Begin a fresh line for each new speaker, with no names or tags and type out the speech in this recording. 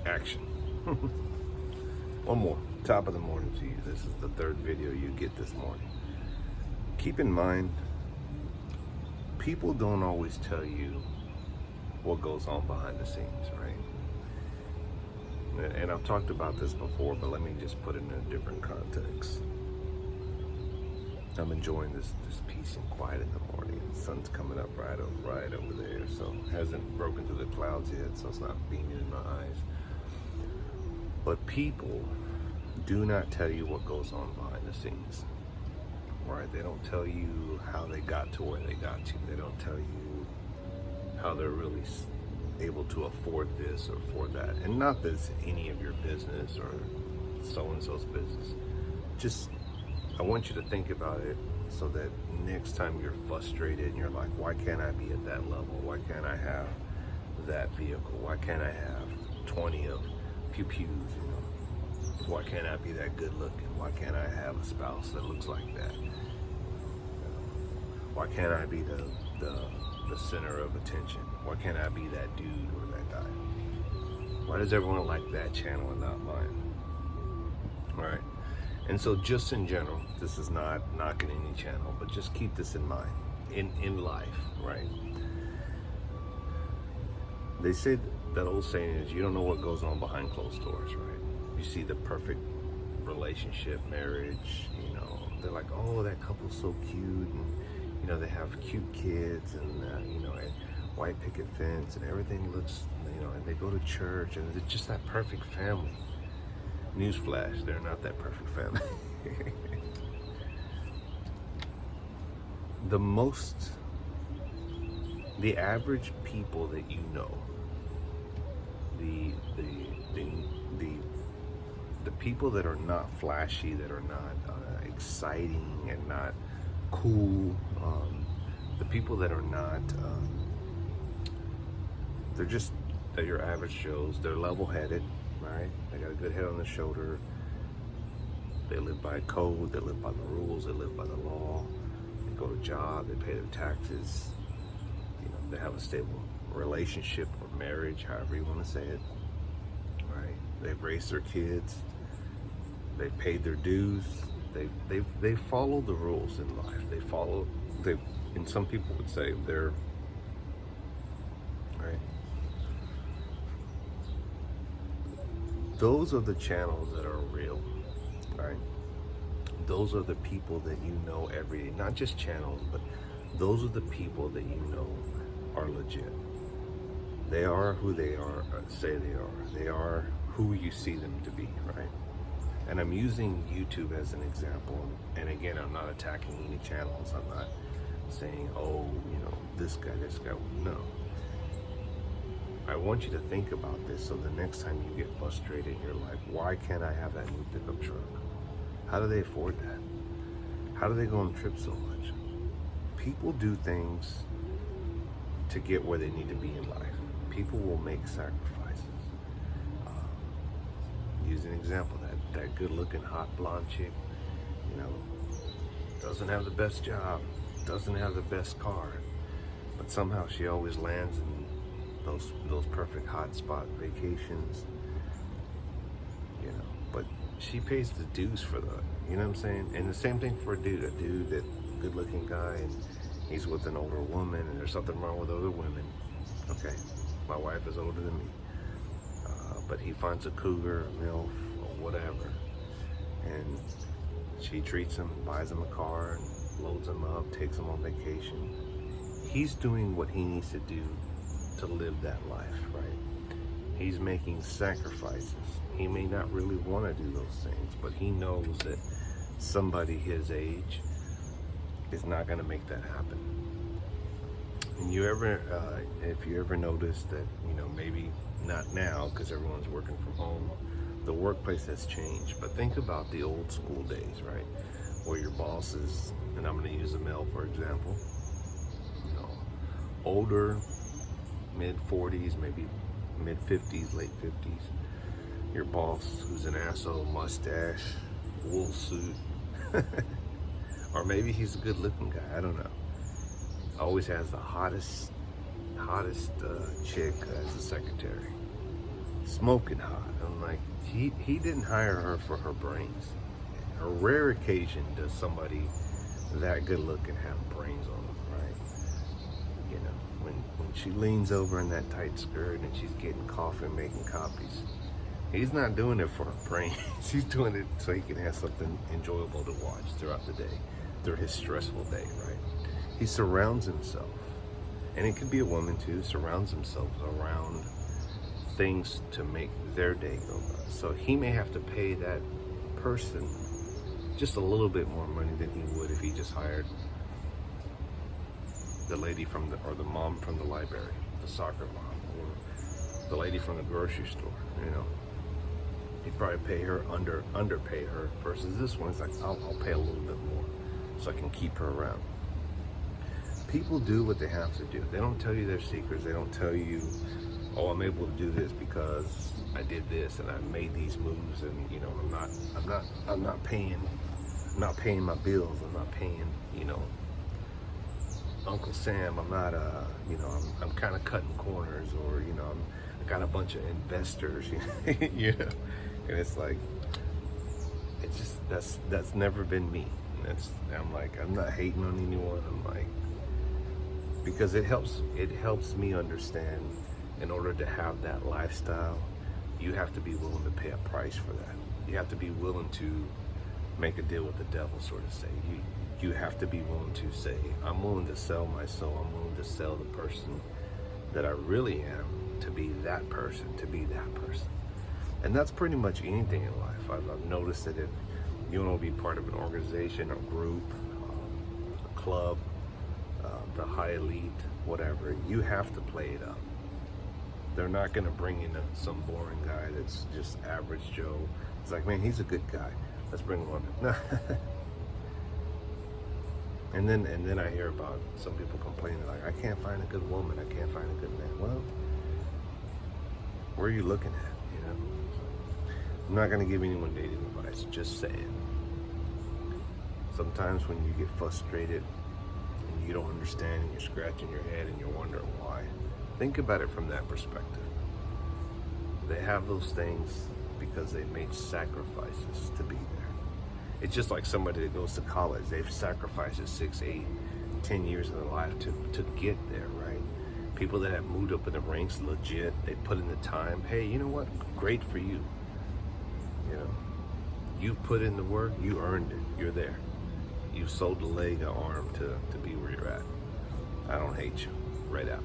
Action. One more. Top of the morning to you. This is the third video you get this morning. Keep in mind, people don't always tell you what goes on behind the scenes, right? And I've talked about this before, but let me just put it in a different context. I'm enjoying this peace and quiet in the morning. The sun's coming up right over there, so it hasn't broken through the clouds yet, so it's not beaming in my eyes. But people do not tell you what goes on behind the scenes, right? They don't tell you how they got to where they got to. They don't tell you how they're really able to afford this or afford that. And not that it's any of your business or so-and-so's business. Just, I want you to think about it so that next time you're frustrated and you're like, why can't I be at that level? Why can't I have that vehicle? Why can't I have 20 of pew-pews, you know? Why can't I be that good looking? Why can't I have a spouse that looks like that? Why can't I be the center of attention? Why can't I be that dude or that guy? Why does everyone like that channel and not mine? All right. And so just in general, this is not knocking any channel, but just keep this in mind in life, right? They say that old saying is, you don't know what goes on behind closed doors, right? You see the perfect relationship, marriage, you know, they're like, oh, that couple's so cute, and you know, they have cute kids, and you know, a white picket fence, and everything looks, you know, and they go to church, and it's just that perfect family. Newsflash, they're not that perfect family. The average people that you know, the people that are not flashy, that are not exciting and not cool, the people that are not, they're your average Joes. They're level-headed, right? They got a good head on their shoulder. They live by code. They live by the rules. They live by the law. They go to job. They pay their taxes. You know, they have a stable relationship or marriage, however you want to say it. Right? They've raised their kids. They've paid their dues. They follow the rules in life. And some people would say they're right. Those are the channels that are real, right? Those are the people that you know every day. Not just channels, but those are the people that you know are legit. They are who they are, say they are. They are who you see them to be, right? And I'm using YouTube as an example. And again, I'm not attacking any channels. I'm not saying, oh, you know, this guy. No. I want you to think about this so the next time you get frustrated, you're like, why can't I have that new pickup truck? How do they afford that? How do they go on trips so much? People do things to get where they need to be in life. People will make sacrifices. Use an example, that good-looking hot blonde chick, you know, doesn't have the best job, doesn't have the best car, but somehow she always lands in those perfect hotspot vacations, you know. But she pays the dues for that, you know what I'm saying? And the same thing for a dude that good-looking guy, and he's with an older woman, and there's something wrong with older women. Okay, my wife is older than me, but he finds a cougar, a MILF, or whatever, and she treats him, buys him a car, and loads him up, takes him on vacation. He's doing what he needs to do to live that life, right? He's making sacrifices. He may not really want to do those things, but he knows that somebody his age is not going to make that happen. And if you ever notice that, you know, maybe not now because everyone's working from home, the workplace has changed, but think about the old school days, right? Where your boss is, and I'm going to use a male for example, you know, older, mid-40s, maybe mid-50s, late 50s. Your boss who's an asshole, mustache, wool suit, or maybe he's a good-looking guy, I don't know. Always has the hottest chick as a secretary. smoking hot. I'm like, he didn't hire her for her brains. A rare occasion does somebody that good looking have brains on them, right? You know, when she leans over in that tight skirt and she's getting coffee and making copies, he's not doing it for her brains. He's doing it so he can have something enjoyable to watch throughout the day, through his stressful day, right? He surrounds himself, and it could be a woman too, surrounds himself around things to make their day go by. So he may have to pay that person just a little bit more money than he would if he just hired the lady from the mom from the library, the soccer mom, or the lady from the grocery store. You know, he'd probably pay her underpay her versus this one. It's like, I'll pay a little bit more so I can keep her around. People do what they have to do. They don't tell you their secrets. They don't tell you, oh, I'm able to do this because I did this and I made these moves, and you know, I'm not paying my bills. I'm not paying, you know, Uncle Sam. I'm not, you know, I'm kind of cutting corners, or you know, I got a bunch of investors, you know, and it's like, it's just that's never been me. And I'm like, I'm not hating on anyone. I'm like, because it helps me understand, in order to have that lifestyle, you have to be willing to pay a price for that. You have to be willing to make a deal with the devil, sort of say. You have to be willing to say, I'm willing to sell my soul. I'm willing to sell the person that I really am to be that person, And that's pretty much anything in life. I've noticed that if you want to be part of an organization, a group, a club, the high elite, whatever, you have to play it up. They're not going to bring in some boring guy that's just average Joe. It's like, man, he's a good guy. Let's bring him on. And then I hear about some people complaining, like, I can't find a good woman. I can't find a good man. Well, where are you looking at? You know, I'm not going to give anyone dating advice. Just saying. Sometimes when you get frustrated and you don't understand, and you're scratching your head and you're wondering why, think about it from that perspective. They have those things because they made sacrifices to be there. It's just like somebody that goes to college. They've sacrificed 6, 8, 10 years of their life to get there, right? People that have moved up in the ranks, legit, they put in the time. Hey, you know what? Great for you. You know, you put in the work, you earned it. You're there. You sold a leg, an arm to be where you're at. I don't hate you. Right out.